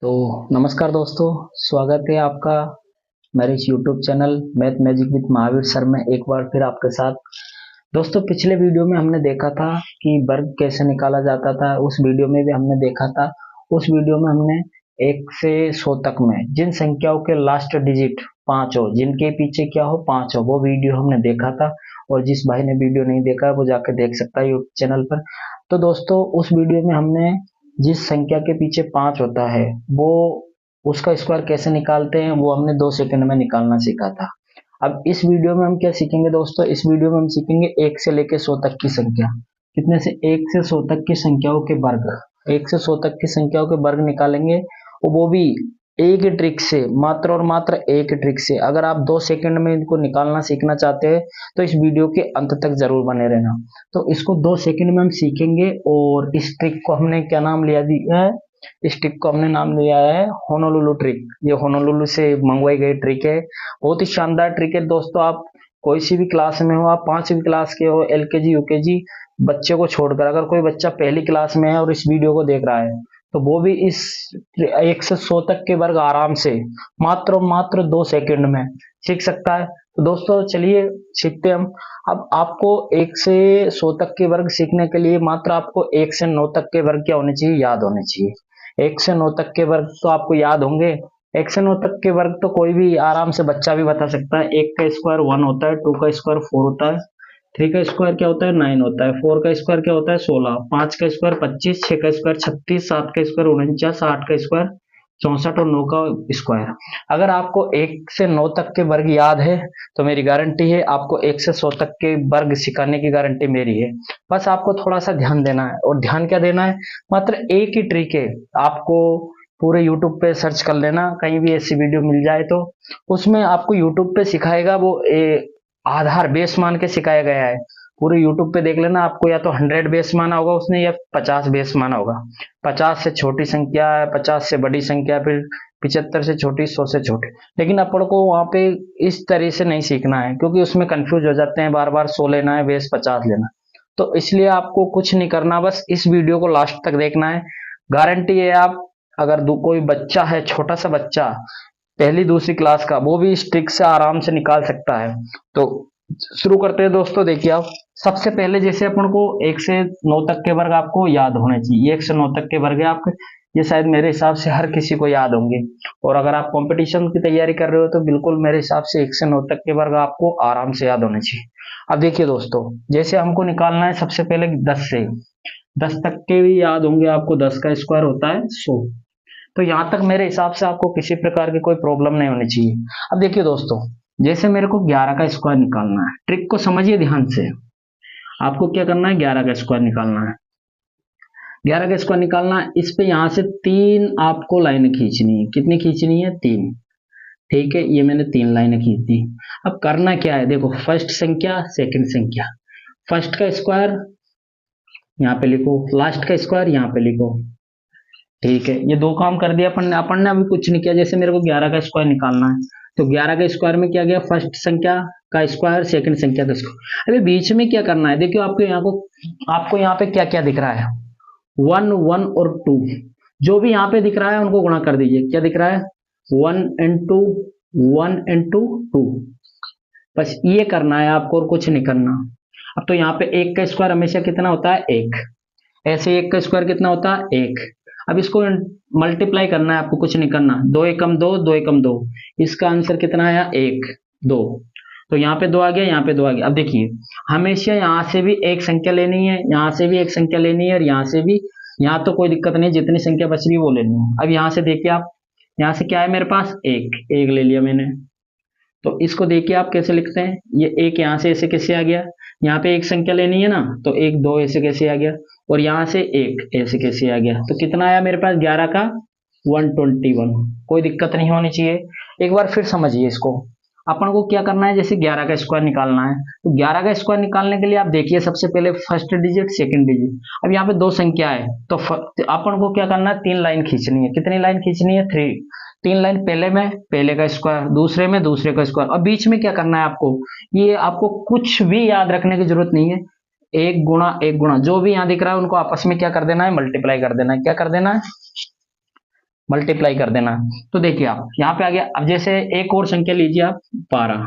तो नमस्कार दोस्तों, स्वागत है आपका मेरे इस YouTube channel math magic with Mahavir sir में एक बार फिर आपके साथ। दोस्तों, पिछले वीडियो में हमने देखा था कि वर्ग कैसे निकाला जाता था। उस वीडियो में भी हमने देखा था। उस वीडियो में हमने 1 से 100 तक में जिन संख्याओं के लास्ट डिजिट 5 हो, जिनके पीछे क्या हो 5 हो, वो वीडियो हमने देखा था। और जिस भाई ने वीडियो नहीं देखा है वो जाकर देख सकता है यूट्यूब चैनल पर। तो दोस्तों, उस वीडियो में हमने जिस संख्या के पीछे 5 होता है वो उसका स्क्वायर कैसे निकालते हैं वो हमने 2 सेकंड में निकालना सीखा था। अब इस वीडियो में हम क्या सीखेंगे दोस्तों? इस वीडियो में हम सीखेंगे 1 से लेकर 100 तक की संख्या। कितने से? 1 से 100 तक की संख्याओं के वर्ग। 1 से 100 तक की संख्याओं के वर्ग निकालेंगे, और वो भी एक ही ट्रिक से, मात्र और मात्र एक ट्रिक से। अगर आप 2 सेकंड में इनको निकालना सीखना चाहते हैं तो इस वीडियो के अंत तक जरूर बने रहना। तो इसको 2 सेकंड में हम सीखेंगे, और इस ट्रिक को हमने क्या नाम लिया दिया है? इस ट्रिक को हमने नाम लिया है होनोलुलु ट्रिक। ये होनोलुलु से मंगवाई गई ट्रिक है। बहुत ही शानदार ट्रिक है दोस्तों। आप कोई सी भी क्लास में हो, आप 5वीं क्लास के हो, एलकेजी यूकेजी बच्चे को छोड़कर अगर कोई बच्चा पहली क्लास में है और इस वीडियो को देख रहा है तो वो भी इस 1 से 100 तक के वर्ग आराम से मात्र 2 सेकंड में सीख सकता है। तो दोस्तों चलिए सीखते हम। अब आपको 1 से 100 तक के वर्ग सीखने के लिए मात्र आपको 1 से 9 तक के वर्ग क्या होने चाहिए? याद होने चाहिए। 1 से 9 तक के वर्ग तो आपको याद होंगे। 1 से 9 तक के वर्ग तो कोई भी आराम से बच्चा भी बता सकता है। 1 का स्क्वायर 1 होता है, 2 का स्क्वायर 4 होता है, 3 का स्क्वायर क्या होता है 9 होता है, 4 का स्क्वायर क्या होता है 16, 5 का स्क्वायर 25, 6 का स्क्वायर 36, 7 का स्क्वायर 49, 8 का स्क्वायर 64 और 9 का स्क्वायर। अगर आपको 1 से 9 तक के वर्ग याद है तो मेरी गारंटी है आपको 1 से 100 तक के वर्ग सिखाने की गारंटी मेरी है। बस आपको थोड़ा सा ध्यान देना है, और ध्यान क्या देना है? मात्र एक ही ट्रिक है। आपको पूरे YouTube पे सर्च कर लेना, कहीं भी ऐसी वीडियो मिल जाए तो उसमें आपको YouTube पे सिखाएगा। वो आधार बेस मान के सिखाया गया है। पूरे YouTube पे देख लेना, आपको या तो 100 बेस माना होगा उसने या 50 बेस माना होगा। 50 से छोटी संख्या है, 50 से बड़ी संख्या, फिर 75 से छोटी, 100 से छोटी। लेकिन अपन को वहां पे इस तरह से नहीं सीखना है, क्योंकि उसमें कंफ्यूज हो जाते हैं, बार बार 100 लेना है, बेस 50 लेना। तो इसलिए आपको कुछ नहीं करना, बस इस वीडियो को लास्ट तक देखना है। गारंटी है आप अगर कोई बच्चा है, छोटा सा बच्चा पहली दूसरी क्लास का, वो भी इस ट्रिक से आराम से निकाल सकता है। तो शुरू करते हैं दोस्तों। देखिए आप, सबसे पहले जैसे अपन को 1 से 9 तक के वर्ग आपको याद होने चाहिए। 1 से 9 तक के वर्ग है आपके, ये शायद मेरे हिसाब से हर किसी को याद होंगे। और अगर आप कंपटीशन की तैयारी कर रहे हो तो बिल्कुल मेरे हिसाब से 1 से 9 तक के वर्ग आपको आराम से याद होने चाहिए। अब देखिए दोस्तों, जैसे हमको निकालना है सबसे पहले 10 से, 10 तक के भी याद होंगे आपको। 10 का स्क्वायर होता है 100। तो यहां तक मेरे हिसाब से आपको किसी प्रकार की कोई प्रॉब्लम नहीं होनी चाहिए। अब देखिए दोस्तों, जैसे मेरे को 11 का स्क्वायर निकालना है, ट्रिक को समझिए ध्यान से। आपको क्या करना है? 11 का स्क्वायर निकालना है। 11 का स्क्वायर निकालना है, इस पे यहां से 3 आपको लाइनें खींचनी है। कितनी खींचनी है? 3। ठीक है, ये मैंने 3 लाइनें खींच दी। अब करना क्या है? देखो, फर्स्ट संख्या सेकंड संख्या, फर्स्ट का स्क्वायर यहाँ पे लिखो, लास्ट का स्क्वायर यहाँ पे लिखो। ठीक है, ये 2 काम कर दिया अपन ने अभी कुछ नहीं किया। जैसे मेरे को 11 का स्क्वायर निकालना है, तो 11 का स्क्वायर में क्या गया? फर्स्ट संख्या का स्क्वायर, सेकंड संख्या का स्क्वायर। अभी बीच में क्या करना है? देखियो आपको यहाँ पे क्या क्या दिख रहा है? 1 1 और 2, जो भी यहाँ पे दिख रहा है उनको गुणा कर दीजिए। क्या दिख रहा है? 1 इंटू 1 इंटू 2। बस ये करना है आपको, और कुछ नहीं करना। अब तो यहाँ पे 1 का स्क्वायर हमेशा कितना होता है? 1। ऐसे 1 का स्क्वायर कितना होता है? 1। अब इसको मल्टीप्लाई करना है आपको, कुछ नहीं करना। 2 एकम 2, 2 एकम 2, इसका आंसर कितना आया? 1 2। तो यहाँ पे 2 आ गया, यहाँ पे 2 आ गया। अब देखिए, हमेशा यहाँ से भी एक संख्या लेनी है, यहाँ से भी एक संख्या लेनी है, और यहाँ से भी। यहाँ तो कोई दिक्कत नहीं, जितनी संख्या बच रही है वो लेनी है। अब यहाँ से देखिए आप, यहाँ से क्या है मेरे पास? एक ले लिया मैंने। तो इसको देखिए आप कैसे लिखते हैं। ये एक यहाँ से ऐसे कैसे आ गया? यहाँ पे एक संख्या लेनी है ना, तो 1 2 ऐसे कैसे आ गया? और यहाँ से 1 ऐसे कैसे आ गया? तो कितना आया मेरे पास? 11 का 121। कोई दिक्कत नहीं होनी चाहिए। एक बार फिर समझिए इसको। अपन को क्या करना है? जैसे 11 का स्क्वायर निकालना है, तो 11 का स्क्वायर निकालने के लिए आप देखिए, सबसे पहले फर्स्ट डिजिट सेकंड डिजिट। अब यहाँ पे 2 संख्या है, तो अपन को क्या करना है? 3 लाइन खींचनी है। कितनी लाइन खींचनी है? 3। 3 लाइन पहले में पहले का स्क्वायर, दूसरे में दूसरे का स्क्वायर, और बीच में क्या करना है आपको? ये आपको कुछ भी याद रखने की जरूरत नहीं है। एक गुणा एक गुणा, जो भी यहाँ दिख रहा है उनको आपस में क्या कर देना है? मल्टीप्लाई कर देना है। क्या कर देना है? मल्टीप्लाई कर देना। तो देखिए आप यहाँ पे आ गया। अब जैसे एक और संख्या लीजिए आप 12,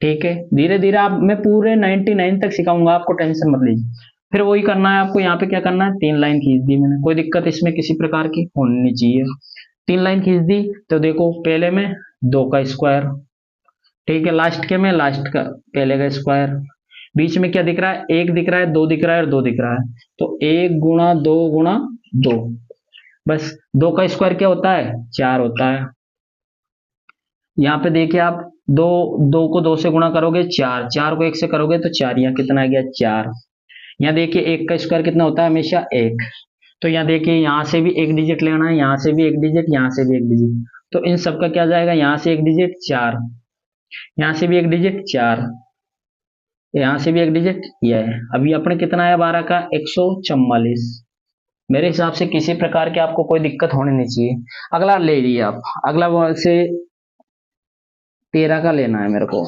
ठीक है। धीरे धीरे आप, मैं पूरे 99 तक सिखाऊंगा आपको, टेंशन मत लीजिए। फिर वही करना है आपको, यहाँ पे क्या करना है, 3 लाइन खींच दी मैंने, कोई दिक्कत इसमें किसी प्रकार की होनी नहीं चाहिए। 3 लाइन खींच दी तो देखो पहले में 2 का स्क्वायर, ठीक है, लास्ट के में लास्ट का पहले का स्क्वायर, बीच में क्या दिख रहा है, 1 दिख रहा है, 2 दिख रहा है और 2 दिख रहा है, तो 1 गुणा 2 गुणा 2, बस 2 का स्क्वायर क्या होता है, 4 होता है। यहाँ पे देखिए आप, दो, 2 को 2 से गुणा करोगे 4, 4 को 1 से करोगे तो 4, यहाँ कितना आ गया 4। यहाँ देखिए 1 का स्क्वायर कितना होता है, हमेशा 1। तो यहाँ देखिए यहाँ से भी एक डिजिट लेना है, यहाँ से भी एक डिजिट, यहाँ से भी एक डिजिट, तो इन सबका क्या जाएगा, यहाँ से एक डिजिट 4, यहाँ से भी एक डिजिट 4, यहाँ से भी एक डिजिट यह है। अभी अपने कितना आया 12 का 144। मेरे हिसाब से किसी प्रकार की आपको कोई दिक्कत होनी नहीं चाहिए। अगला ले लीजिए आप, अगला वो से 13 का लेना है मेरे को।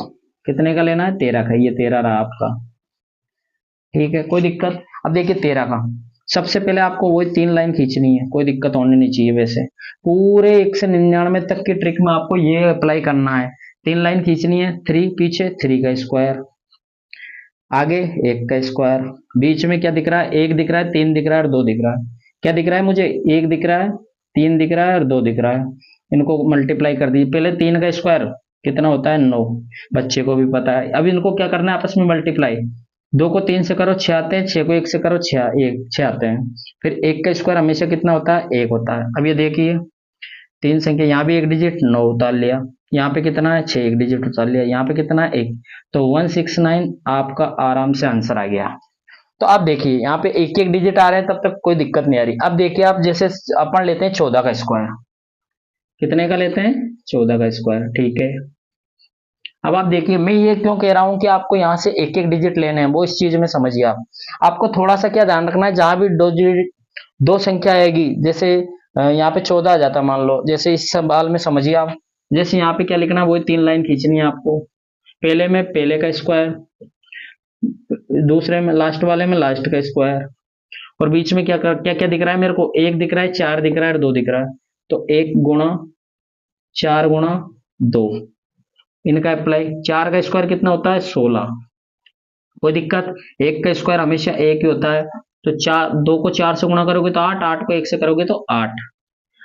कितने का लेना है, 13 का, ये 13 रहा आपका, ठीक है, कोई दिक्कत। अब देखिए 13 का, सबसे पहले आपको वही 3 लाइन खींचनी है, कोई दिक्कत होनी नहीं चाहिए। वैसे पूरे 1 से 99 तक की ट्रिक में आपको ये अप्लाई करना है। 3 लाइन खींचनी है, 3 पीछे 3 का स्क्वायर, आगे 1 का स्क्वायर, बीच में क्या दिख रहा है, 1 दिख रहा है, 3 दिख रहा है और 2 दिख रहा है। क्या दिख रहा है मुझे, 1 दिख रहा है, 3 दिख रहा है और 2 दिख रहा है। इनको मल्टीप्लाई कर दीजिए। पहले 3 का स्क्वायर कितना होता है, 9, बच्चे को भी पता है। अब इनको क्या करना है, आपस में मल्टीप्लाई। 2 को 3 से करो 6 आते हैं, 6 को 1 से करो 6 आते हैं। फिर 1 का स्क्वायर हमेशा कितना होता है, 1 होता है। अब ये देखिए 3 संख्या, यहाँ भी एक डिजिट 9 उतार लिया, यहाँ पे कितना है 6, एक डिजिट उतार लिया, यहाँ पे कितना है 1, तो 169 आपका आराम से आंसर आ गया। तो अब देखिए यहाँ पे एक एक डिजिट आ रहे हैं, तब तक कोई दिक्कत नहीं आ रही। अब देखिए आप, जैसे अपन लेते हैं 14 का स्क्वायर, कितने का लेते हैं, 14 का स्क्वायर, ठीक है। अब आप देखिए, मैं ये क्यों कह रहा हूं कि आपको यहाँ से एक एक डिजिट लेने हैं, वो इस चीज में समझिए आप। आपको थोड़ा सा क्या ध्यान रखना है, जहां भी दो संख्या आएगी, जैसे यहाँ पे 14 आ जाता मान लो, जैसे इस सवाल में समझिए आप, जैसे यहाँ पे क्या लिखना है, वही 3 लाइन खींचनी है आपको। पहले में पहले का स्क्वायर, दूसरे में लास्ट वाले में लास्ट का स्क्वायर, और बीच में क्या क्या क्या दिख रहा है मेरे को, 1 दिख रहा है, 4 दिख रहा है और 2 दिख रहा है, तो 1 गुणा 4 गुणा 2, इनका अप्लाई। 4 का स्क्वायर कितना होता है, 16, कोई दिक्कत। 1 का स्क्वायर हमेशा 1 ही होता है, तो 2 को 4 से गुणा करोगे तो 8, 8 को 1 से करोगे तो 8।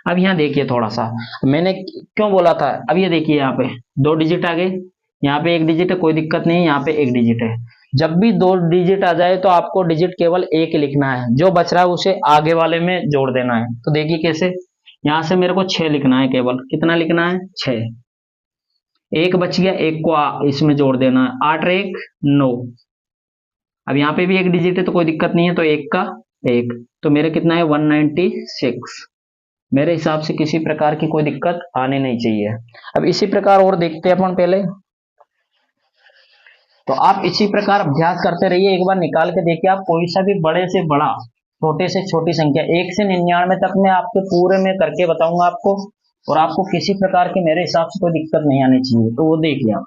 अब यहाँ देखिए थोड़ा सा, मैंने क्यों बोला था, अब ये देखिए यहाँ पे 2 डिजिट आ गए, यहाँ पे 1 डिजिट है, कोई दिक्कत नहीं, यहाँ पे 1 डिजिट है। जब भी 2 डिजिट आ जाए तो आपको डिजिट केवल 1 लिखना है, जो बच रहा है उसे आगे वाले में जोड़ देना है। तो देखिए कैसे, यहाँ से मेरे को 6 लिखना है, केवल कितना लिखना है, 6, 1 बच गया, 1 को इसमें जोड़ देना है, 8 और 1 9। अब यहाँ पे भी 1 डिजिट है तो कोई दिक्कत नहीं है, तो 1 का 1, तो मेरे कितना है 196। मेरे हिसाब से किसी प्रकार की कोई दिक्कत आने नहीं चाहिए। अब इसी प्रकार और देखते हैं अपन पहले, तो आप इसी प्रकार अभ्यास करते रहिए। एक बार निकाल के देखिए आप, कोई सा भी बड़े से बड़ा, छोटे से छोटी संख्या, 1 से 99 तक मैं आपके पूरे में करके बताऊंगा आपको, और आपको किसी प्रकार की मेरे हिसाब से कोई दिक्कत नहीं आनी चाहिए। तो वो देखिए आप,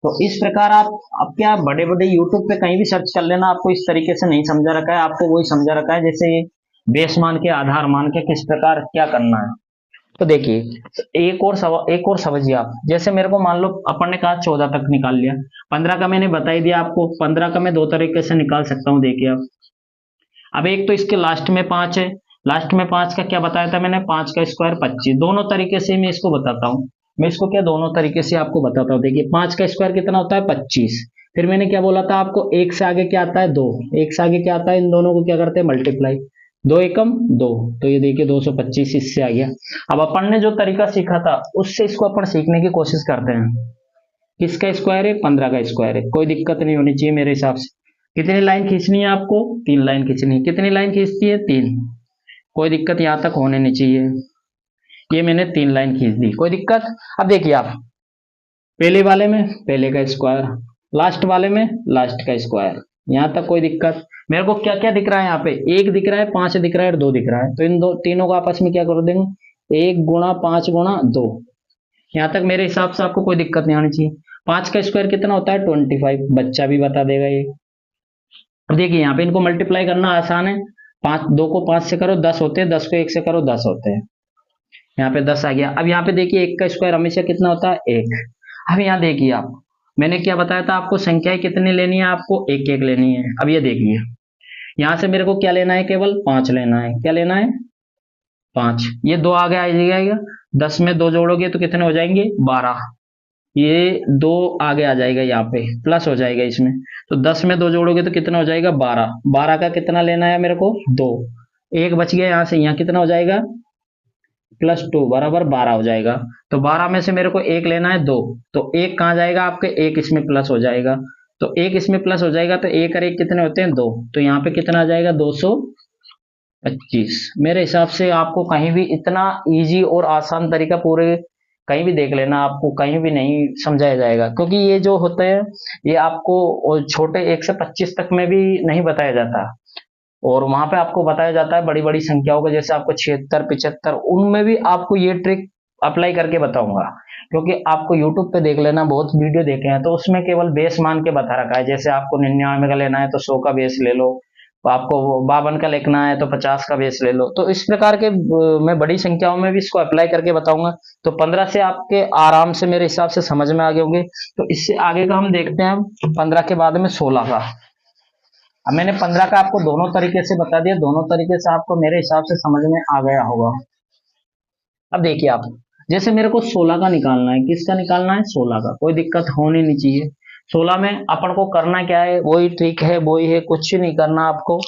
तो इस प्रकार आप, अब क्या बड़े बड़े यूट्यूब पे कहीं भी सर्च कर लेना, आपको इस तरीके से नहीं समझा रखा है, आपको वही समझा रखा है, जैसे बेस मान के आधार मान के किस प्रकार क्या करना है। तो देखिए एक और समझिए आप, जैसे मेरे को मान लो अपन ने कहा 14 तक निकाल लिया, 15 का मैंने बता ही दिया आपको, 15 का मैं 2 तरीके से निकाल सकता हूं, देखिए आप। अब एक तो इसके लास्ट में 5 है, लास्ट में 5 का क्या बताया था मैंने, 5 का स्क्वायर 25, दोनों तरीके से मैं इसको बताता हूँ। मैं इसको क्या दोनों तरीके से आपको बताता हूँ। देखिए 5 का स्क्वायर कितना होता है, 25। फिर मैंने क्या बोला था आपको, 1 से आगे क्या आता है, 2, 1 से आगे क्या आता है, इन दोनों को क्या करते हैं, मल्टीप्लाई, 2 एकम 2, तो ये देखिए 225 इससे आ गया। अब अपन ने जो तरीका सीखा था उससे इसको अपन सीखने की कोशिश करते हैं। किसका स्क्वायर है, 15 का स्क्वायर है, कोई दिक्कत नहीं होनी चाहिए मेरे हिसाब से। कितनी लाइन खींचनी है आपको, 3 लाइन खींचनी है। कितनी लाइन खींचती है, 3, कोई दिक्कत यहां तक होने नहीं चाहिए। ये मैंने 3 लाइन खींच दी, कोई दिक्कत। अब देखिए आप, पहले वाले में पहले का स्क्वायर, लास्ट वाले में लास्ट का स्क्वायर, यहां तक कोई दिक्कत। मेरे को क्या क्या दिख रहा है यहाँ पे, 1 दिख रहा है, 5 दिख रहा है और 2 दिख रहा है, तो इन तीनों को आपस में क्या कर देंगे, 1 गुणा 5 गुणा 2। यहां तक मेरे हिसाब से आपको कोई दिक्कत नहीं आनी चाहिए। 5 का स्क्वायर कितना होता है, 25, बच्चा भी बता देगा ये। अब देखिए यहाँ पे इनको मल्टीप्लाई करना आसान है, 2 को 5 से करो 10 होते हैं, 10 को 1 से करो 10 होते हैं। यहाँ पे 10 आ गया। अब यहाँ पे देखिए 1 का स्क्वायर हमेशा कितना होता है 1। अब यहाँ देखिए आप, मैंने क्या बताया था आपको, संख्याएं कितनी लेनी है, आपको एक एक लेनी है। अब ये देखिए यहाँ से मेरे को क्या लेना है, केवल 5 लेना है। क्या लेना है 5। ये 2 आगे आ जाएगा, 10 में 2 जोड़ोगे तो कितने हो जाएंगे 12। ये 2 आगे आ जाएगा, यहाँ पे प्लस हो जाएगा इसमें, तो 10 में 2 जोड़ोगे तो कितना हो जाएगा 12। 12 का कितना लेना है मेरे को 2। एक बच गया यहाँ से, यहाँ कितना हो जाएगा +2 बराबर 12 हो जाएगा। तो 12 में से मेरे को एक लेना है 2, तो एक कहाँ जाएगा आपके, एक इसमें प्लस हो जाएगा। तो एक इसमें प्लस हो जाएगा, तो एक और एक कितने होते हैं 2, तो यहाँ पे कितना आ जाएगा 225। मेरे हिसाब से आपको कहीं भी इतना इजी और आसान तरीका पूरे कहीं भी देख लेना, आपको कहीं भी नहीं समझाया जाएगा, क्योंकि ये जो होते हैं ये आपको छोटे 1 से 25 तक में भी नहीं बताया जाता, और वहां पे आपको बताया जाता है बड़ी बड़ी संख्याओं को, जैसे आपको 76 75, उनमें भी आपको ये ट्रिक अप्लाई करके बताऊंगा। क्योंकि आपको यूट्यूब पे देख लेना, बहुत वीडियो देखे हैं, तो उसमें केवल बेस मान के बता रखा है। जैसे आपको 99 का लेना है तो 100 का बेस ले लो, तो आपको 52 का लिखना है तो 50 का बेस ले लो। तो इस प्रकार के मैं बड़ी संख्याओं में भी इसको अप्लाई करके बताऊंगा। तो 15 से आपके आराम से मेरे हिसाब से समझ में आ गए होंगे। तो इससे आगे का हम देखते हैं 15 के बाद में 16 का। अब मैंने 15 का आपको दोनों तरीके से बता दिया, दोनों तरीके से आपको मेरे हिसाब से समझ में आ गया होगा। अब देखिए आप, जैसे मेरे को 16 का निकालना है, किसका निकालना है 16 का, कोई दिक्कत होनी नहीं चाहिए। 16 में अपन को करना क्या है, वही ट्रिक है, वही है, कुछ नहीं करना आपको।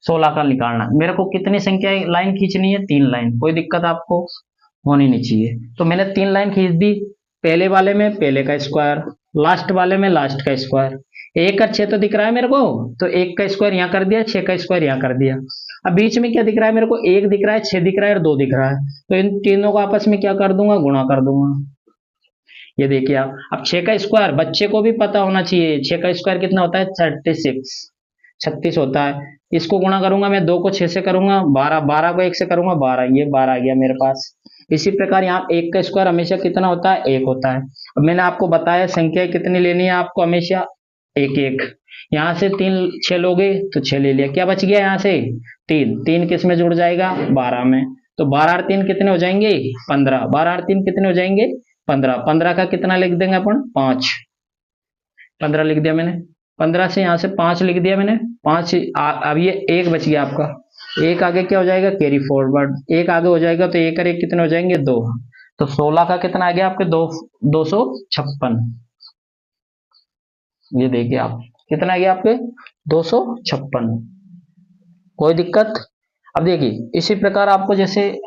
16 का निकालना मेरे को कितनी संख्या लाइन खींचनी है, 3 लाइन, कोई दिक्कत आपको होनी नहीं चाहिए। तो मैंने 3 लाइन खींच दी, पहले वाले में पहले का स्क्वायर, लास्ट वाले में लास्ट का स्क्वायर। 1 और 6 तो दिख रहा है मेरे को, तो 1 का स्क्वायर यहाँ कर दिया, 6 का स्क्वायर यहाँ कर दिया। अब बीच में क्या दिख रहा है मेरे को, 1 दिख रहा है, 6 दिख रहा है और 2 दिख रहा है, तो इन तीनों को आपस में क्या कर दूंगा, गुणा कर दूंगा। ये देखिए आप, अब 6 का स्क्वायर बच्चे को भी पता होना चाहिए, 6 का स्क्वायर कितना होता है 36, 36 होता है। इसको गुणा करूंगा मैं, 2 को 6 से करूंगा 12, 12 को 1 से करूंगा 12, ये 12 आ गया मेरे पास। इसी प्रकार यहाँ 1 का स्क्वायर हमेशा कितना होता है 1 होता है। अब मैंने आपको बताया संख्या कितनी लेनी है आपको, हमेशा 1 1। यहाँ से 3 6 लोगे तो 6 ले लिया, क्या बच गया यहाँ से 3, 3 किस में जुड़ जाएगा 12 में, तो 12 और 3 कितने हो जाएंगे 15, 12 और 3 कितने हो जाएंगे 15, 15 का कितना लिख देंगे अपन 5, 15 लिख दिया मैंने। 15 से यहाँ से 5 लिख दिया मैंने, 5 अब ये 1 बच गया आपका, 1 आगे क्या हो जाएगा कैरी फॉरवर्ड, 1 आगे हो जाएगा तो 1 और 1 कितने हो जाएंगे 2, तो 16 का कितना आ गया आपके 256। ये देखिए आप, कितना आ गया आपके 256, कोई दिक्कत। अब देखिए इसी प्रकार आपको जैसे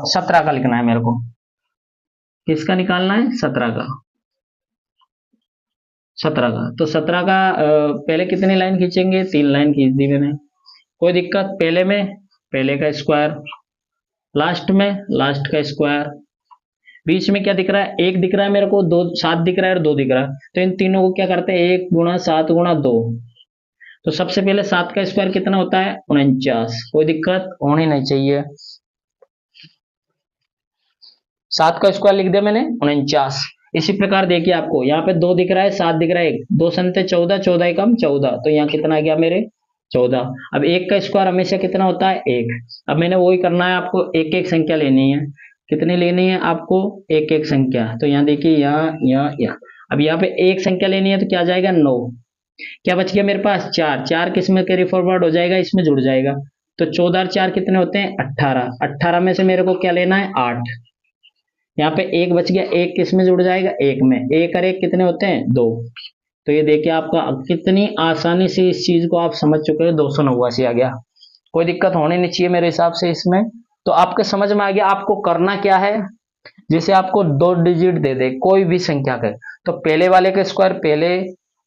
17 का लिखना है मेरे को, किसका निकालना है 17 का, 17 का। तो 17 का पहले कितनी लाइन खींचेंगे, 3 लाइन खींच दी मैंने, कोई दिक्कत। पहले में पहले का स्क्वायर, लास्ट में लास्ट का स्क्वायर, बीच में क्या दिख रहा है 1 दिख रहा है मेरे को, 2 7 दिख रहा है और 2 दिख रहा है, तो इन तीनों को क्या करते हैं 1 गुणा 7 गुणा 2। तो सबसे पहले 7 का स्क्वायर कितना होता है 49, कोई दिक्कत होनी नहीं चाहिए। 7 का स्क्वायर लिख दिया मैंने 49। इसी प्रकार देखिए आपको यहाँ पे 2 दिख रहा है, 7 दिख रहा है, 2 संते 14, 14 एकम 14, तो यहाँ कितना आ गया मेरे 14। अब 1 का स्क्वायर हमेशा कितना होता है 1। अब मैंने वही करना है, आपको एक एक संख्या लेनी है, कितनी लेनी है आपको एक एक संख्या। तो यहाँ देखिए यहाँ अब यहाँ पे एक संख्या लेनी है तो क्या आ जाएगा 9, क्या बच गया मेरे पास 4, 4 किस में कैरी फॉरवर्ड हो जाएगा, इसमें जुड़ जाएगा, तो 14 और 4 कितने होते हैं 18, 18 में से मेरे को क्या लेना है 8, यहाँ पे 1 बच गया, 1 किस में जुड़ जाएगा 1 में, 1 और 1 कितने होते हैं 2। तो ये देखिए आपका कितनी आसानी से इस चीज को आप समझ चुके हैं, 289 आ गया, कोई दिक्कत होनी नहीं चाहिए मेरे हिसाब से इसमें। तो आपके समझ में आ गया आपको करना क्या है। जैसे आपको 2 डिजिट दे दे कोई भी संख्या के, तो पहले वाले के स्क्वायर पहले,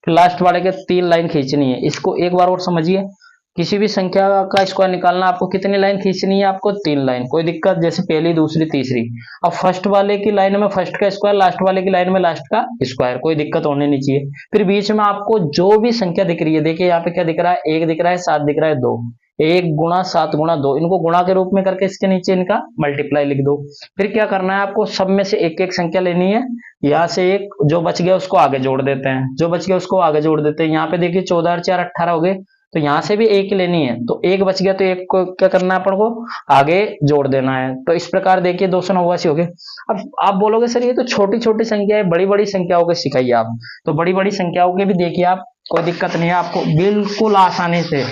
लास्ट वाले के 3 लाइन खींचनी है। इसको एक बार और समझिए, किसी भी संख्या का स्क्वायर निकालना आपको कितनी लाइन खींचनी है, आपको 3 लाइन, कोई दिक्कत। जैसे पहली दूसरी तीसरी, अब फर्स्ट वाले की लाइन में फर्स्ट का स्क्वायर, लास्ट वाले की लाइन में लास्ट का स्क्वायर, कोई दिक्कत होने नहीं चाहिए। फिर बीच में आपको जो भी संख्या दिख रही है, देखिए यहाँ पे क्या दिख रहा है 1 दिख रहा है, 7 दिख रहा है, 2, 1 गुणा 7 गुणा 2, इनको गुणा के रूप में करके इसके नीचे इनका मल्टीप्लाई लिख दो। फिर क्या करना है आपको, सब में से एक एक संख्या लेनी है, यहाँ से एक जो बच गया उसको आगे जोड़ देते हैं, जो बच गया उसको आगे जोड़ देते हैं। यहाँ पे देखिए 14 और 4 18 हो गए, तो यहाँ से भी एक लेनी है, तो एक बच गया तो एक को क्या करना है अपन को, आगे जोड़ देना है। तो इस प्रकार देखिए 289 हो गए। अब आप बोलोगे सर ये तो छोटी छोटी संख्या है, बड़ी बड़ी संख्याओं के सिखाइए आप। तो बड़ी बड़ी संख्याओं के भी देखिए आप, कोई दिक्कत नहीं है आपको, बिल्कुल आसानी से।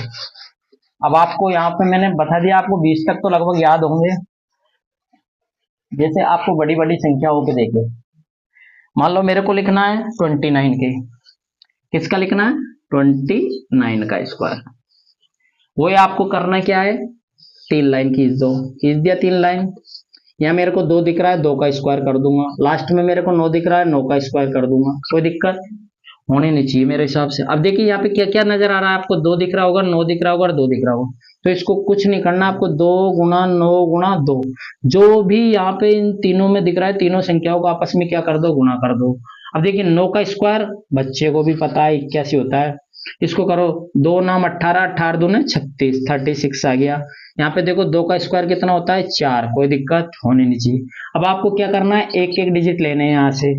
अब आपको यहाँ पे मैंने बता दिया, आपको 20 तक तो लगभग याद होंगे। जैसे आपको बड़ी बड़ी संख्याओं के देखे, मान लो मेरे को लिखना है 29 के, किसका लिखना है, 29 का स्क्वायर। वो आपको करना क्या है, 3 लाइन खींच दो, खींच दिया 3 लाइन। यहाँ मेरे को 2 दिख रहा है, 2 का स्क्वायर कर दूंगा। लास्ट में मेरे को 9 दिख रहा है, 9 का स्क्वायर कर दूंगा। कोई दिक्कत होनी नहीं चाहिए मेरे हिसाब से। अब देखिए यहाँ पे क्या क्या नजर आ रहा है आपको, 2 दिख रहा होगा, 9 दिख रहा होगा और 2 दिख रहा होगा। तो इसको कुछ नहीं करना आपको, 2 गुना 9 गुना 2, जो भी यहाँ पे इन तीनों में दिख रहा है, तीनों संख्याओं को आपस में क्या कर दो, गुना कर दो। अब देखिए 9 का स्क्वायर बच्चे को भी पता है 81 होता है। इसको करो, 2 नाम 18, 18 दूने 36, 36 आ गया। यहाँ पे देखो 2 का स्क्वायर कितना होता है, 4। कोई दिक्कत होनी नहीं चाहिए। अब आपको क्या करना है, एक एक डिजिट लेने हैं यहाँ से,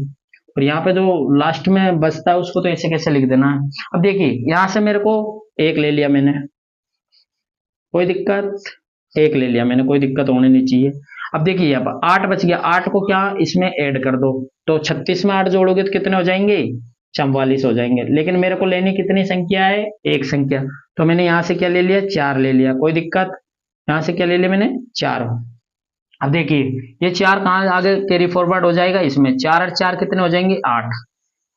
और यहाँ पे जो लास्ट में बचता है उसको तो ऐसे कैसे लिख देना है। अब देखिए यहाँ से मेरे को एक ले लिया मैंने, कोई दिक्कत, एक ले लिया मैंने, कोई दिक्कत होनी नहीं चाहिए। अब देखिए यहाँ पर 8 बच गया, 8 को क्या इसमें ऐड कर दो, तो 36 में 8 जोड़ोगे तो कितने हो जाएंगे, 44 हो जाएंगे। लेकिन मेरे को लेनी कितनी संख्या है, एक संख्या। तो मैंने यहाँ से क्या ले लिया, 4 ले लिया। कोई दिक्कत, यहाँ से क्या ले लिया मैंने, 4। अब देखिए ये 4 कहाँ आगे कैरी फॉरवर्ड हो जाएगा, इसमें 4 और 4 कितने हो जाएंगे, 8।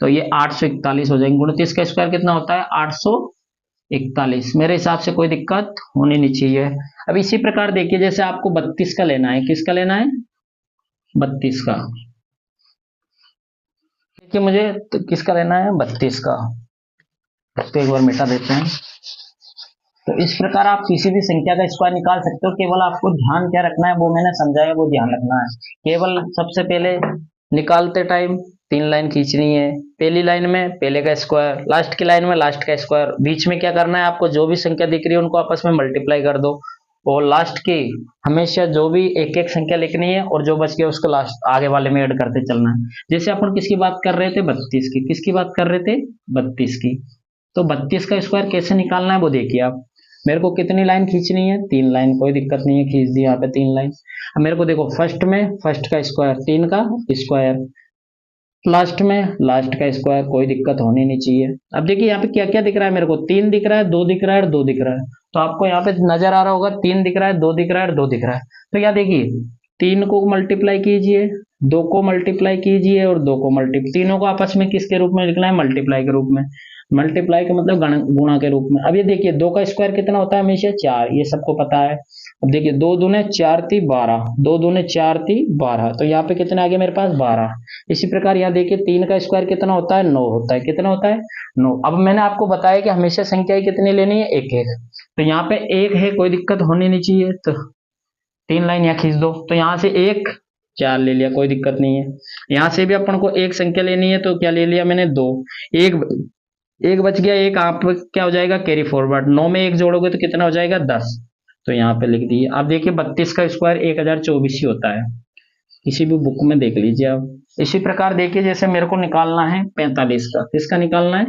तो ये 841 हो जाएंगे। 29 का स्क्वायर कितना होता है, 841। मेरे हिसाब से कोई दिक्कत होनी नहीं चाहिए। अब इसी प्रकार देखिए, जैसे आपको 32 का लेना है, किसका लेना है, 32 का। देखिए मुझे तो किसका लेना है, 32 का। तो एक बार मिटा देते हैं। तो इस प्रकार आप किसी भी संख्या का स्क्वायर निकाल सकते हो। केवल आपको ध्यान क्या रखना है, वो मैंने समझाया, वो ध्यान रखना है। केवल सबसे पहले निकालते टाइम 3 लाइन खींचनी है। पहली लाइन में पहले का स्क्वायर, लास्ट की लाइन में लास्ट का स्क्वायर। बीच में क्या करना है आपको, जो भी संख्या दिख रही है उनको आपस में मल्टीप्लाई कर दो, और लास्ट की हमेशा जो भी एक एक संख्या लिखनी है, और जो बच गया उसको लास्ट आगे वाले में ऐड करते चलना है। जैसे अपन किसकी बात कर रहे थे, 32 की। किसकी बात कर रहे थे, 32 की। तो 32 का स्क्वायर कैसे निकालना है वो देखिए आप। मेरे को कितनी लाइन खींचनी है, 3 लाइन। कोई दिक्कत नहीं है, खींच दी यहाँ पे 3 लाइन। अब मेरे को देखो फर्स्ट में फर्स्ट का स्क्वायर, 3 का स्क्वायर, लास्ट में लास्ट का स्क्वायर। कोई दिक्कत होनी नहीं चाहिए। अब देखिए यहाँ पे क्या क्या दिख रहा है, मेरे को 3 दिख रहा है, 2 दिख रहा है और 2 दिख रहा है। तो आपको यहाँ पे नजर आ रहा होगा 3 दिख रहा है, 2 दिख रहा है और 2 दिख रहा है। तो यहाँ देखिए 3 को मल्टीप्लाई कीजिए, 2 को मल्टीप्लाई कीजिए और 2 को मल्टीप्लाई, तीनों को आपस में किसके रूप में लिखना है, मल्टीप्लाई के रूप में। मल्टीप्लाई का मतलब गुणा के रूप में। अब ये देखिए 2 का स्क्वायर कितना होता है, हमेशा 4, ये सबको पता है। अब देखिए 2 दूने 4 थी 12, 2 दूने 4 थी 12, तो यहाँ पे कितने आ गए मेरे पास, 12। इसी प्रकार यहाँ देखिए 3 का स्क्वायर कितना होता है, 9 होता है। कितना होता है, 9। अब मैंने आपको बताया कि हमेशा संख्याएं कितनी लेनी है, एक एक। तो यहाँ पे एक है, कोई दिक्कत होनी नहीं चाहिए। तो 3 लाइन यहाँ खींच दो, तो यहाँ से एक 4 ले लिया, कोई दिक्कत नहीं है। यहाँ से भी अपन को एक संख्या लेनी है, तो क्या ले लिया मैंने, 2। एक बच गया, एक आप क्या हो जाएगा, कैरी फॉरवर्ड। 9 में एक जोड़ोगे तो कितना हो जाएगा, 10। तो यहाँ पे लिख दिए। अब देखिए 32 का स्क्वायर 1024 ही होता है, किसी भी बुक में देख लीजिए आप। इसी प्रकार देखिए, जैसे मेरे को निकालना है 45 का, किसका निकालना है,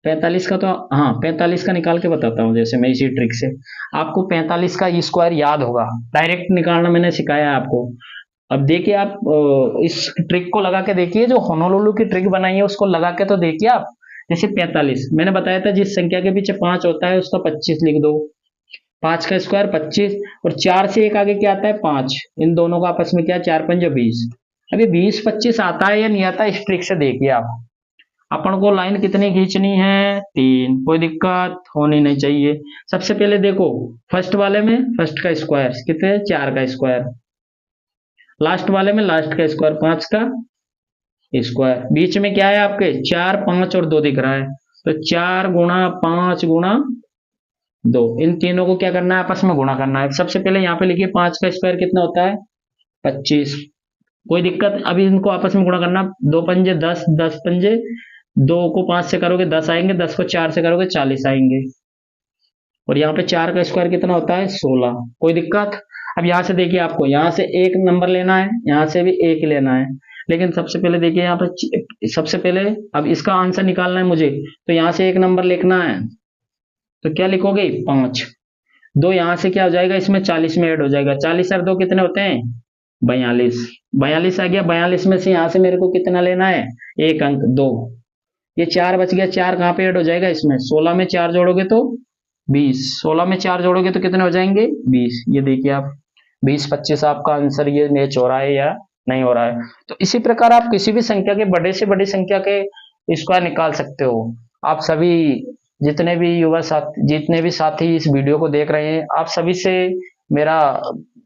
45 का। तो हाँ 45 का निकाल के बताता हूँ, जैसे मैं इसी ट्रिक से। आपको 45 का स्क्वायर याद होगा, डायरेक्ट निकालना मैंने सिखाया है आपको। अब देखिए आप इस ट्रिक को लगा के देखिए, जो होनोलुलु की ट्रिक बनाई है उसको लगा के तो देखिए आप। जैसे 45 मैंने बताया था, जिस संख्या के पीछे 5 होता है उसका 25 लिख दो। 5 का स्क्वायर 25, और 4 से एक आगे क्या आता है, 5। इन दोनों का आपस में क्या, 4 5 20। अब ये 20 25 आता है या नहीं आता, इस ट्रिक से देखिए आप। अपन को लाइन कितनी खींचनी है, 3। कोई दिक्कत होनी नहीं चाहिए। सबसे पहले देखो फर्स्ट वाले में फर्स्ट का स्क्वायर कितने, 4 का स्क्वायर। लास्ट वाले में लास्ट का स्क्वायर, 5 का स्क्वायर। बीच में क्या है आपके, 4 5 और 2 दिख रहा है। तो 4 गुणा 5 गुणा 2, इन तीनों को क्या करना है, आपस में गुणा करना है। सबसे पहले यहाँ पे लिखिए 5 का स्क्वायर कितना होता है, 25। कोई दिक्कत, अभी इनको आपस में गुणा करना। 2 पंजे 10, 10 पंजे 2 को 5 से करोगे 10 आएंगे, 10 को 4 से करोगे 40 आएंगे। और यहाँ पे 4 का स्क्वायर कितना होता है, 16। कोई दिक्कत। अब यहाँ से देखिए, आपको यहाँ से एक नंबर लेना है, यहाँ से भी एक लेना है। लेकिन सबसे पहले देखिए यहाँ पे, सबसे पहले अब इसका आंसर निकालना है मुझे, तो यहाँ से एक नंबर लिखना है, तो क्या लिखोगे 5। 2 यहां से क्या हो जाएगा, इसमें 40 में ऐड हो जाएगा। 40 और 2 कितने होते हैं 42। 42 आ गया। 42 में से यहां से मेरे को कितना लेना है, एक अंक 2। ये 4 बच गया। 4 कहां पे ऐड हो जाएगा, इसमें। 16 में 4 जोड़ोगे तो 20। 16 में 4 जोड़ोगे तो कितने हो जाएंगे 20। ये देखिए आप 20-25 आपका आंसर ये मैच हो रहा है या नहीं हो रहा है। तो इसी प्रकार आप किसी भी संख्या के, बड़े से बड़ी संख्या के स्क्वायर निकाल सकते हो। आप सभी जितने भी युवा साथी, जितने भी साथी इस वीडियो को देख रहे हैं, आप सभी से मेरा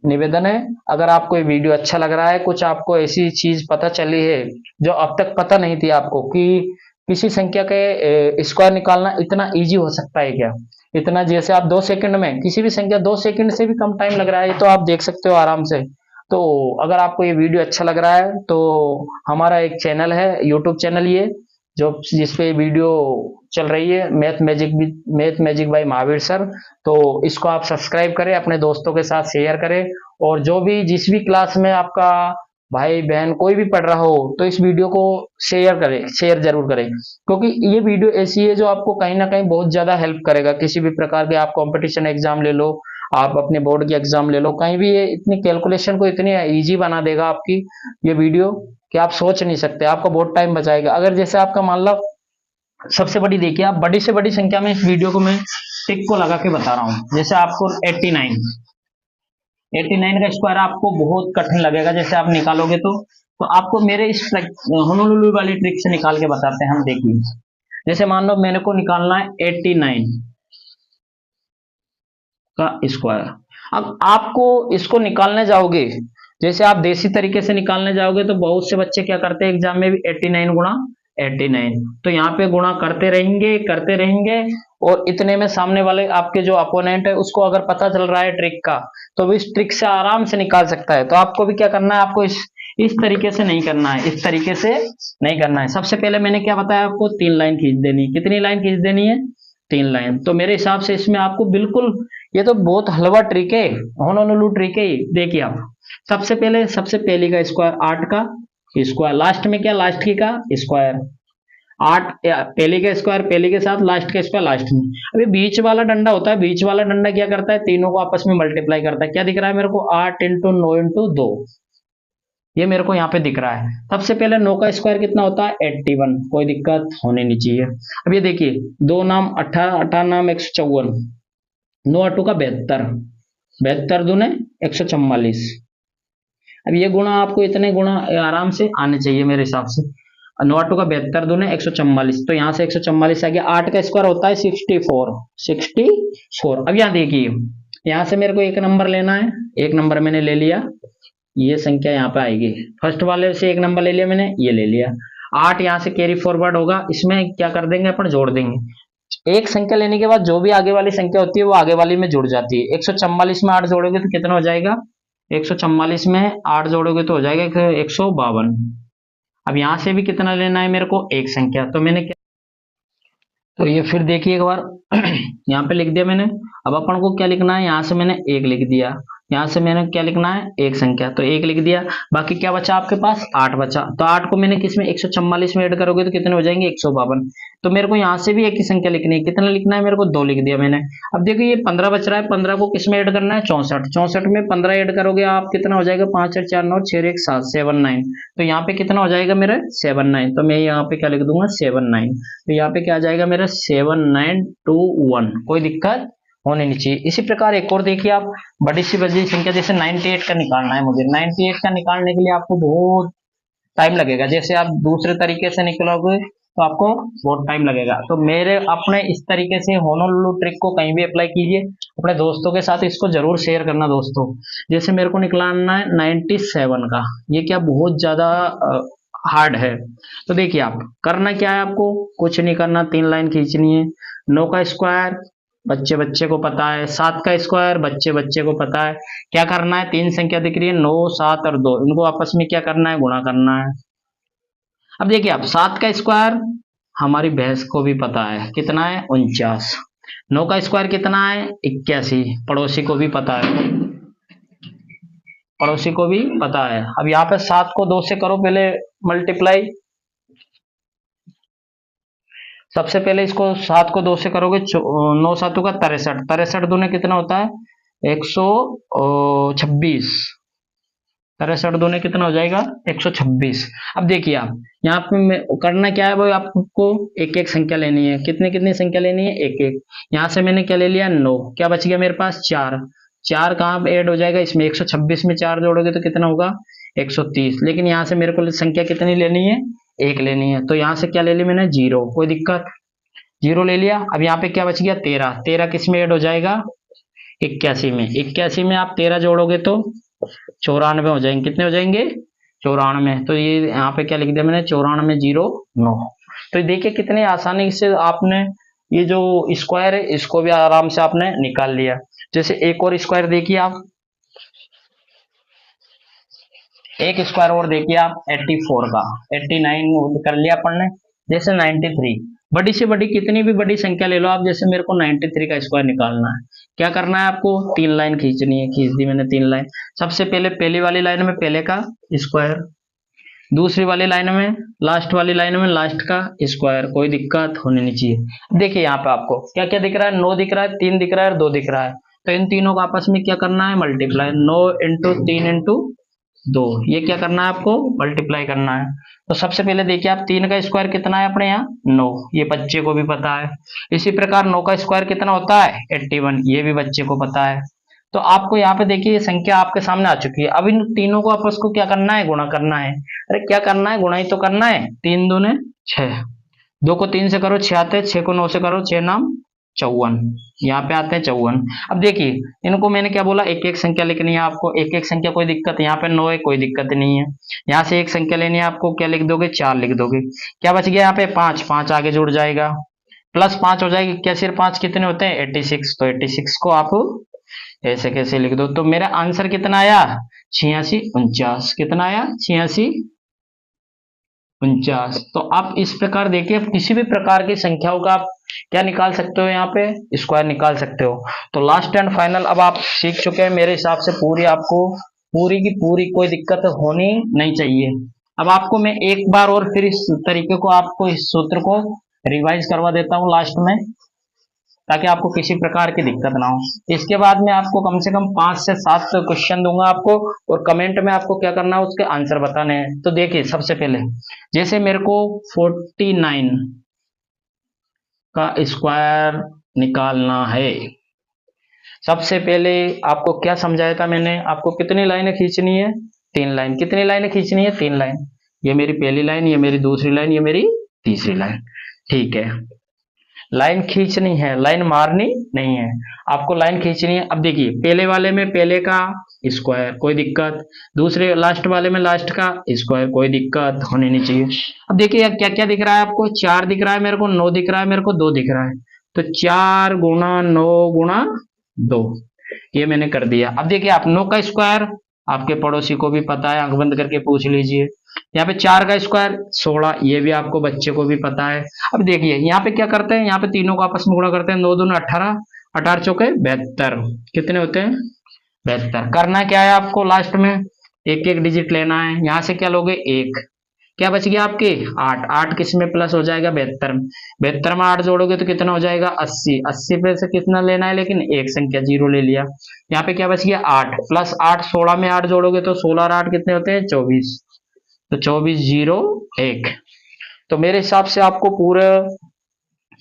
निवेदन है, अगर आपको ये वीडियो अच्छा लग रहा है, कुछ आपको ऐसी चीज पता चली है जो अब तक पता नहीं थी आपको, कि किसी संख्या के स्क्वायर निकालना इतना इजी हो सकता है क्या, इतना, जैसे आप 2 सेकंड में किसी भी संख्या, 2 सेकंड से भी कम टाइम लग रहा है, तो आप देख सकते हो आराम से। तो अगर आपको ये वीडियो अच्छा लग रहा है तो हमारा एक चैनल है, यूट्यूब चैनल, ये जो जिसपे वीडियो चल रही है, math magic by Mahavir sir. तो इसको आप सब्सक्राइब करें, अपने दोस्तों के साथ शेयर करें, और जो भी जिस भी क्लास में आपका भाई बहन कोई भी पढ़ रहा हो, तो इस वीडियो को शेयर करें, शेयर जरूर करें, क्योंकि ये वीडियो ऐसी है जो आपको कहीं ना कहीं बहुत ज्यादा हेल्प करेगा। किसी भी प्रकार के आप कंपटीशन एग्जाम ले लो, आप अपने बोर्ड के एग्जाम ले लो, कहीं भी ये इतनी कैलकुलेशन को इतनी इजी बना देगा आपकी ये वीडियो, कि आप सोच नहीं सकते, आपका बहुत टाइम बचाएगा। अगर जैसे आपका मान लो सबसे बड़ी, देखिए आप बड़ी से बड़ी संख्या में, इस वीडियो को मैं टिक को लगा के बता रहा हूं, जैसे आपको 89 का स्क्वायर आपको बहुत कठिन लगेगा, जैसे आप निकालोगे तो आपको मेरे इस होनोलुलु वाली ट्रिक से निकाल के बताते हैं हम। देखिए जैसे मान लो मैंने को निकालना है 89 का स्क्वायर। अब आपको इसको निकालने जाओगे, जैसे आप देसी तरीके से निकालने जाओगे, तो बहुत से बच्चे क्या करते हैं एग्जाम में भी 89 गुणा 89, तो यहाँ पे गुणा करते रहेंगे, और इतने में सामने वाले आपके जो अपोनेंट है उसको अगर पता चल रहा है ट्रिक का, तो वो इस ट्रिक से आराम से निकाल सकता है। तो आपको भी क्या करना है, आपको इस तरीके से नहीं करना है, इस तरीके से नहीं करना है। सबसे पहले मैंने क्या बताया आपको, 3 लाइन खींच देनी है। कितनी लाइन खींच देनी है, 3 लाइन। तो मेरे हिसाब से इसमें आपको बिल्कुल, ये तो बहुत हलवा ट्रिक है, होनोलुलु ट्रिक है। देखिए आप सबसे पहले का स्क्वायर 8 का स्क्वायर, लास्ट में क्या, लास्ट की का स्क्वायर। 8 पहले का स्क्वायर पहले के साथ, लास्ट का स्क्वायर लास्ट में। अभी बीच वाला डंडा होता है, बीच वाला डंडा क्या करता है, तीनों को आपस में मल्टीप्लाई करता है। क्या दिख रहा है मेरे को, 8 इंटू 9 इंटू 2, ये मेरे को यहाँ पे दिख रहा है। सबसे पहले 9 का स्क्वायर कितना होता है 81, कोई दिक्कत होनी नहीं चाहिए। अब ये देखिए 2 नाम 18 नाम 154, 9 8 का 72, 72 दूने 144। अब ये गुणा आपको इतने गुणा आराम से आने चाहिए मेरे हिसाब से। 9 8 का 72 दूने 144, तो यहाँ से 144 आ गया। 8 का स्क्वायर होता है 64। अब यहाँ देखिए, यहाँ से मेरे को एक नंबर लेना है, एक नंबर मैंने ले लिया, ये संख्या यहाँ पे आएगी। फर्स्ट वाले से एक नंबर ले लिया मैंने, ये ले लिया। 8 यहाँ से कैरी फॉरवर्ड होगा, इसमें क्या कर देंगे अपन, जोड़ देंगे। एक संख्या लेने के बाद जो भी आगे वाली संख्या होती है वो आगे वाली में जुड़ जाती है। 144 में 8 जोड़ोगे तो कितना हो जाएगा, 144 में 8 जोड़ोगे तो हो जाएगा 152। अब यहां से भी कितना लेना है मेरे को, एक संख्या। तो मैंने क्या, तो ये फिर देखिए एक बार यहाँ पे लिख दिया मैंने। अब अपन को क्या लिखना है, यहाँ से मैंने एक लिख दिया, यहाँ से मैंने क्या लिखना है, एक संख्या, तो एक लिख दिया। बाकी क्या बचा आपके पास, 8 बचा। तो 8 को मैंने किसमें, 144 में ऐड करोगे तो कितने हो जाएंगे, 152। तो मेरे को यहाँ से भी एक ही संख्या लिखनी है, कितना लिखना है मेरे को, 2 लिख दिया मैंने। अब देखो ये 15 बच रहा है, 15 को किसमें ऐड करना है, 64। 64 में 15 ऐड करोगे आप, कितना हो जाएगा, 5 8 4 9 6 1 7 7 9। तो यहाँ पे कितना हो जाएगा मेरा 7 9, तो मैं यहाँ पे क्या लिख दूंगा 7 9। तो यहाँ पे क्या आ जाएगा मेरा 7 9 2 1, कोई दिक्कत होनी नहीं चाहिए। इसी प्रकार एक और देखिए आप, बड़ी सी बड़ी संख्या, जैसे 98 का निकालना है मुझे। 98 का निकालने के लिए आपको बहुत टाइम लगेगा, जैसे आप दूसरे तरीके से निकलोगे तो आपको बहुत टाइम लगेगा। तो मेरे अपने इस तरीके से होनोलुलु ट्रिक को कहीं भी अप्लाई कीजिए, अपने दोस्तों के साथ इसको जरूर शेयर करना दोस्तों। जैसे मेरे को निकालना है 97 का, ये क्या बहुत ज्यादा हार्ड है। तो देखिए आप करना क्या है, आपको कुछ नहीं करना, 3 लाइन खींचनी है। 9 का स्क्वायर बच्चे बच्चे को पता है, 7 का स्क्वायर बच्चे बच्चे को पता है। क्या करना है, 3 संख्या दिख रही है 9 7 और 2, इनको आपस में क्या करना है, गुणा करना है। अब देखिए आप 7 का स्क्वायर हमारी भैंस को भी पता है, कितना है 49। 9 का स्क्वायर कितना है 81, पड़ोसी को भी पता है, पड़ोसी को भी पता है। अब यहाँ पे 7 को 2 से करो पहले मल्टीप्लाई, सबसे पहले इसको 7 को 2 से करोगे, 9 7 का 63, 63 दूने कितना होता है 126, 63 दूने कितना हो जाएगा 126। अब देखिए आप यहाँ पे करना क्या है भाई, आपको एक एक संख्या लेनी है। कितनी कितनी संख्या लेनी है, एक एक। यहाँ से मैंने क्या ले लिया 9, क्या बच गया मेरे पास 4, 4 कहाँ पे ऐड हो जाएगा इसमें, 126 में 4 जोड़ोगे तो कितना होगा 130। लेकिन यहाँ से मेरे को संख्या कितनी लेनी है, एक लेनी है। तो यहाँ से क्या ले ली मैंने 0, कोई दिक्कत, 0 ले लिया। अब यहाँ पे क्या बच गया 13, 13 किस में ऐड हो जाएगा 81 में, 81 में आप 13 जोड़ोगे तो 94 हो जाएंगे। कितने हो जाएंगे 94। तो ये यहाँ पे क्या लिख दिया मैंने 94 0 9। तो देखिए कितने आसानी से आपने ये जो स्क्वायर है इसको भी आराम से आपने निकाल लिया। जैसे एक और स्क्वायर देखिए आप, एक स्क्वायर और देखिए आप 84 का, 89 कर लिया अपन ने। जैसे 93, बड़ी से बड़ी कितनी भी बड़ी संख्या ले लो आप, जैसे मेरे को 93 का स्क्वायर निकालना है, क्या करना है आपको 3 लाइन खींचनी है। खींच दी मैंने 3 लाइन। सबसे पहले पहली वाली लाइन में पहले का स्क्वायर, दूसरी वाली लाइन में, लास्ट वाली लाइन में लास्ट का स्क्वायर, कोई दिक्कत होनी नहीं चाहिए। देखिए यहाँ पे आपको क्या क्या दिख रहा है, 9 दिख रहा है, 3 दिख रहा है और 2 दिख रहा है। तो इन तीनों का आपस में क्या करना है मल्टीप्लाई, 9 इंटू 3 इंटू 2, ये क्या करना है आपको मल्टीप्लाई करना है। तो सबसे पहले देखिए आप 3 का स्क्वायर कितना है अपने यहाँ 9, ये बच्चे को भी पता है। इसी प्रकार 9 का स्क्वायर कितना होता है 81, ये भी बच्चे को पता है। तो आपको यहाँ पे देखिए ये संख्या आपके सामने आ चुकी है। अब इन तीनों को आपस को क्या करना है, गुणा करना है। अरे क्या करना है, गुणा ही तो करना है। 3 दूने 6, 2 को 3 से करो 6 आते हैं, 6 को 9 से करो 6 नाम 54, यहाँ पे आते हैं 54। अब देखिए इनको मैंने क्या बोला, एक एक संख्या लिखनी है आपको, एक एक संख्या, कोई दिक्कत, यहाँ पे 9 है कोई दिक्कत नहीं है। यहाँ से एक संख्या लेनी है आपको, क्या लिख दोगे 4 लिख दोगे। क्या बच गया यहाँ पे 5, 5 आगे जुड़ जाएगा, प्लस 5 हो जाएगी। क्या सिर्फ 5 कितने होते हैं 86, तो 86 को आप ऐसे कैसे लिख दो। तो मेरा आंसर कितना आया 86 49, कितना आया 86 49। तो आप इस प्रकार देखिए किसी भी प्रकार की संख्याओं का आप क्या निकाल सकते हो, यहाँ पे स्क्वायर निकाल सकते हो। तो लास्ट एंड फाइनल अब आप सीख चुके हैं मेरे हिसाब से, पूरी आपको पूरी की पूरी कोई दिक्कत होनी नहीं चाहिए। अब आपको मैं एक बार और फिर इस तरीके को आपको इस सूत्र को रिवाइज करवा देता हूँ लास्ट में, ताकि आपको किसी प्रकार की दिक्कत ना हो। इसके बाद में आपको कम से कम 5 से 7 क्वेश्चन दूंगा आपको, और कमेंट में आपको क्या करना है उसके आंसर बताने हैं। तो देखिए सबसे पहले जैसे मेरे को 49 का स्क्वायर निकालना है, सबसे पहले आपको क्या समझाया था मैंने, आपको कितनी लाइनें खींचनी है 3 लाइन। कितनी लाइनें खींचनी है 3 लाइन। ये मेरी पहली लाइन, ये मेरी दूसरी लाइन, ये मेरी तीसरी लाइन। ठीक है, लाइन खींचनी है, लाइन मारनी नहीं है, आपको लाइन खींचनी है। अब देखिए पहले वाले में पहले का स्क्वायर, कोई दिक्कत, दूसरे लास्ट वाले में लास्ट का स्क्वायर, कोई दिक्कत होनी नहीं चाहिए। अब देखिए क्या क्या दिख रहा है आपको, 4 दिख रहा है मेरे को, 9 दिख रहा है मेरे को, 2 दिख रहा है। तो 4 गुणा 9 गुणा 2, ये मैंने कर दिया। अब देखिए आप 9 का स्क्वायर आपके पड़ोसी को भी पता है, आंख बंद करके पूछ लीजिए। यहाँ पे 4 का स्क्वायर 16, ये भी आपको बच्चे को भी पता है। अब देखिए यहाँ पे क्या करते हैं, यहाँ पे तीनों को आपस में गुणा करते हैं, 9 दूनी 18, 18 चौके 72, कितने होते हैं 72। करना क्या है आपको, लास्ट में एक एक डिजिट लेना है। यहाँ से क्या लोगे 1, क्या बच गया आपके 8, 8 किस में प्लस हो जाएगा 72, 72 में 8 जोड़ोगे तो कितना हो जाएगा 80, 80 पे से कितना लेना है, लेकिन एक संख्या 0 ले लिया। यहाँ पे क्या बच गया 8 प्लस 8, 16 में 8 जोड़ोगे तो 16 और 8 कितने होते हैं 24, तो 24 0 1। तो मेरे हिसाब से आपको पूरा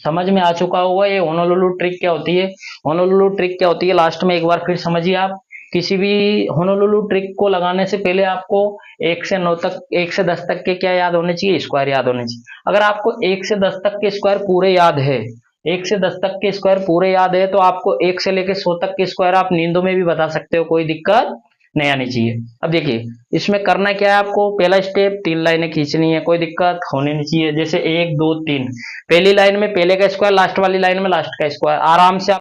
समझ में आ चुका होगा ये होनोलुलु ट्रिक क्या होती है। होनोलुलु ट्रिक क्या होती है लास्ट में एक बार फिर समझिए आप। किसी भी होनोलुलु ट्रिक को लगाने से पहले आपको 1 से 9 तक, 1 से 10 तक के क्या याद होने चाहिए, स्क्वायर याद होने चाहिए। अगर आपको 1 से 10 तक के स्क्वायर पूरे याद है, 1 से 10 तक के स्क्वायर पूरे याद है, तो आपको 1 से लेकर 100 तक के स्क्वायर आप नींदों में भी बता सकते हो, कोई दिक्कत नहीं आनी चाहिए। अब देखिए इसमें करना क्या है आपको, पहला स्टेप 3 लाइनें खींचनी है, कोई दिक्कत होनी नहीं चाहिए। जैसे 1 2 3, पहली लाइन में पहले का स्क्वायर, लास्ट वाली लाइन में लास्ट का स्क्वायर, आराम से आप।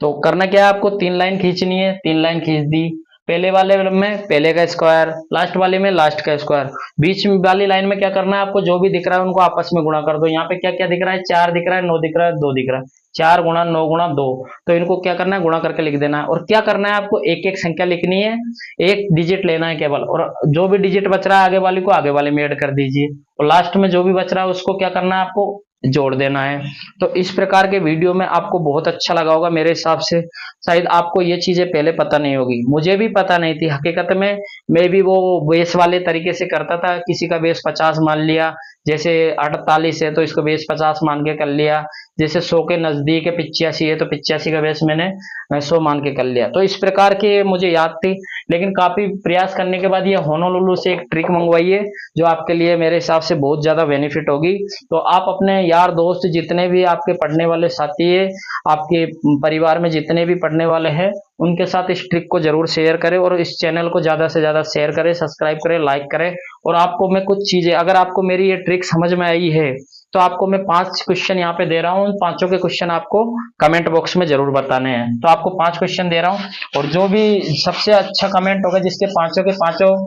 तो करना क्या है आपको, 3 लाइन खींचनी है, 3 लाइन खींच दी। पहले वाले में पहले का स्क्वायर, लास्ट वाले में लास्ट का स्क्वायर, बीच में वाली लाइन में क्या करना है आपको, जो भी दिख रहा है उनको आपस में गुणा कर दो। यहाँ पे क्या क्या दिख रहा है, 4 दिख रहा है, 9 दिख रहा है, 2 दिख रहा है, 4 गुणा 9 गुणा 2, तो इनको क्या करना है गुणा करके लिख देना है। और क्या करना है आपको, एक एक संख्या लिखनी है, एक डिजिट लेना है केवल, और जो भी डिजिट बच रहा है आगे वाले को आगे वाले में ऐड कर दीजिए, और लास्ट में जो भी बच रहा है उसको क्या करना है आपको जोड़ देना है। तो इस प्रकार के वीडियो में आपको बहुत अच्छा लगा होगा मेरे हिसाब से। शायद आपको ये चीजें पहले पता नहीं होगी, मुझे भी पता नहीं थी हकीकत में। मैं भी वो बेस वाले तरीके से करता था, किसी का बेस 50 मान लिया, जैसे 48 है तो इसको बेस 50 मान के कर लिया, जैसे 100 के नजदीक है 85 है तो 85 का बेस मैंने 100 मान के कर लिया। तो इस प्रकार के मुझे याद थी, लेकिन काफी प्रयास करने के बाद ये होनोलुलु से एक ट्रिक मंगवाइए जो आपके लिए मेरे हिसाब से बहुत ज्यादा बेनिफिट होगी। तो आप अपने यार दोस्त जितने भी आपके पढ़ने वाले साथी है, आपके परिवार में जितने भी पढ़ने वाले हैं, उनके साथ इस ट्रिक को जरूर शेयर करें और इस चैनल को ज्यादा से ज्यादा शेयर करें, सब्सक्राइब करें, लाइक करें। और आपको मैं कुछ चीजें, अगर आपको मेरी ये ट्रिक समझ में आई है तो आपको मैं 5 क्वेश्चन यहाँ पे दे रहा हूँ, उन पांचों के क्वेश्चन आपको कमेंट बॉक्स में जरूर बताने हैं। तो आपको 5 क्वेश्चन दे रहा हूँ और जो भी सबसे अच्छा कमेंट होगा, जिसके पांचों के पांचों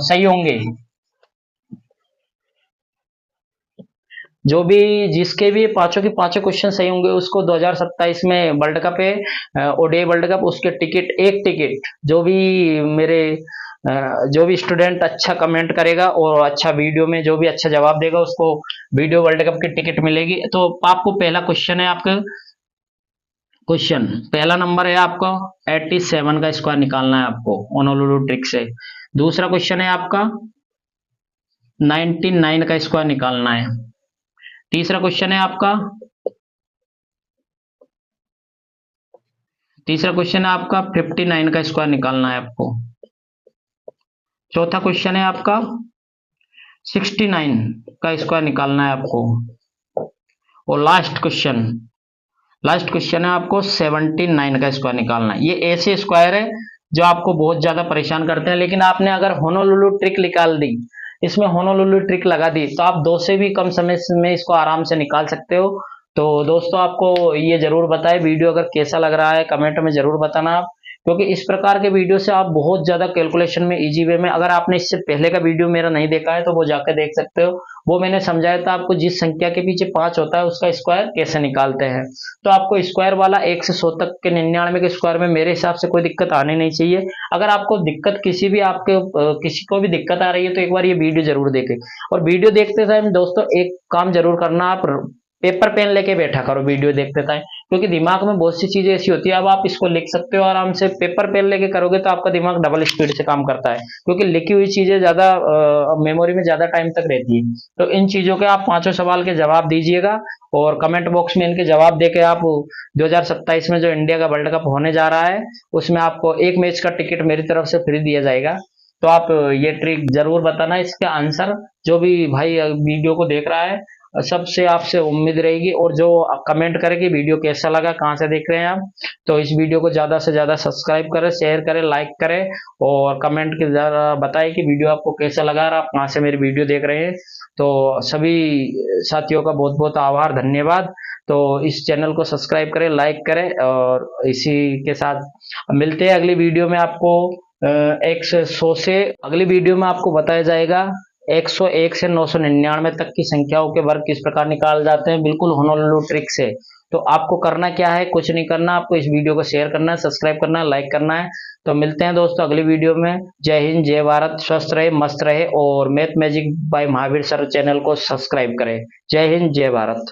सही होंगे, जो भी जिसके भी पांचों के पांचों क्वेश्चन सही होंगे, उसको 2027 में वर्ल्ड कप है, ओडीआई वर्ल्ड कप, उसके टिकट, एक टिकट, जो भी मेरे जो भी स्टूडेंट अच्छा कमेंट करेगा और अच्छा वीडियो में जो भी अच्छा जवाब देगा, उसको वीडियो वर्ल्ड कप की टिकट मिलेगी। तो आपको पहला क्वेश्चन है, आपका क्वेश्चन पहला नंबर है आपका 87 का स्क्वायर निकालना है आपको ओनोलुलु ट्रिक से। दूसरा क्वेश्चन है आपका 99 का स्क्वायर निकालना है। तीसरा क्वेश्चन है आपका तीसरा क्वेश्चन है आपका 59 का स्क्वायर निकालना है आपको। चौथा क्वेश्चन है आपका 69 का स्क्वायर निकालना है आपको। और लास्ट क्वेश्चन है आपको 79 का स्क्वायर निकालना है। ये ऐसे स्क्वायर है जो आपको बहुत ज्यादा परेशान करते हैं, लेकिन आपने अगर होनोलुलु ट्रिक निकाल दी, इसमें होनोलुलु ट्रिक लगा दी, तो आप 2 से भी कम समय में इसको आराम से निकाल सकते हो। तो दोस्तों, आपको ये जरूर बताएं, वीडियो अगर कैसा लग रहा है कमेंट में जरूर बताना आप, क्योंकि इस प्रकार के वीडियो से आप बहुत ज्यादा कैलकुलेशन में इजी वे में, अगर आपने इससे पहले का वीडियो मेरा नहीं देखा है तो वो जाकर देख सकते हो। वो मैंने समझाया था आपको, जिस संख्या के पीछे 5 होता है उसका स्क्वायर कैसे निकालते हैं। तो आपको स्क्वायर वाला 1 से 100 तक के 99 के स्क्वायर में मेरे हिसाब से कोई दिक्कत आनी नहीं चाहिए। अगर आपको दिक्कत किसी को भी दिक्कत आ रही है तो एक बार ये वीडियो जरूर देखें। और वीडियो देखते टाइम दोस्तों एक काम जरूर करना, आप पेपर पेन लेके बैठा करो वीडियो देखते टाइम, क्योंकि दिमाग में बहुत सी चीजें ऐसी होती है। अब आप इसको लिख सकते हो आराम से, पेपर पेन लेके करोगे तो आपका दिमाग डबल स्पीड से काम करता है, क्योंकि लिखी हुई चीजें ज्यादा मेमोरी में ज्यादा टाइम तक रहती है। तो इन चीजों के आप पांचों सवाल के जवाब दीजिएगा और कमेंट बॉक्स में इनके जवाब देके आप 2027 में जो इंडिया का वर्ल्ड कप होने जा रहा है, उसमें आपको एक मैच का टिकट मेरी तरफ से फ्री दिया जाएगा। तो आप ये ट्रिक जरूर बताना, इसका आंसर जो भी भाई वीडियो को देख रहा है सबसे आपसे उम्मीद रहेगी। और जो कमेंट करें कि वीडियो कैसा लगा, कहाँ से देख रहे हैं आप, तो इस वीडियो को ज्यादा से ज्यादा सब्सक्राइब करें, शेयर करें, लाइक करें और कमेंट के जरा बताएं कि वीडियो आपको कैसा लगा और आप कहाँ से मेरी वीडियो देख रहे हैं। तो सभी साथियों का बहुत बहुत आभार, धन्यवाद। तो इस चैनल को सब्सक्राइब करें, लाइक करें और इसी के साथ मिलते हैं अगली वीडियो में। आपको 100 से अगली वीडियो में आपको बताया जाएगा 101 से 999 तक की संख्याओं के वर्ग किस प्रकार निकाल जाते हैं, बिल्कुल होनोलुलु ट्रिक से। तो आपको करना क्या है, कुछ नहीं करना, आपको इस वीडियो को शेयर करना है, सब्सक्राइब करना है, लाइक करना है। तो मिलते हैं दोस्तों अगली वीडियो में। जय हिंद, जय भारत, स्वस्थ रहे, मस्त रहे और math magic by Mahavir sir channel को सब्सक्राइब करें। जय हिंद, जय भारत।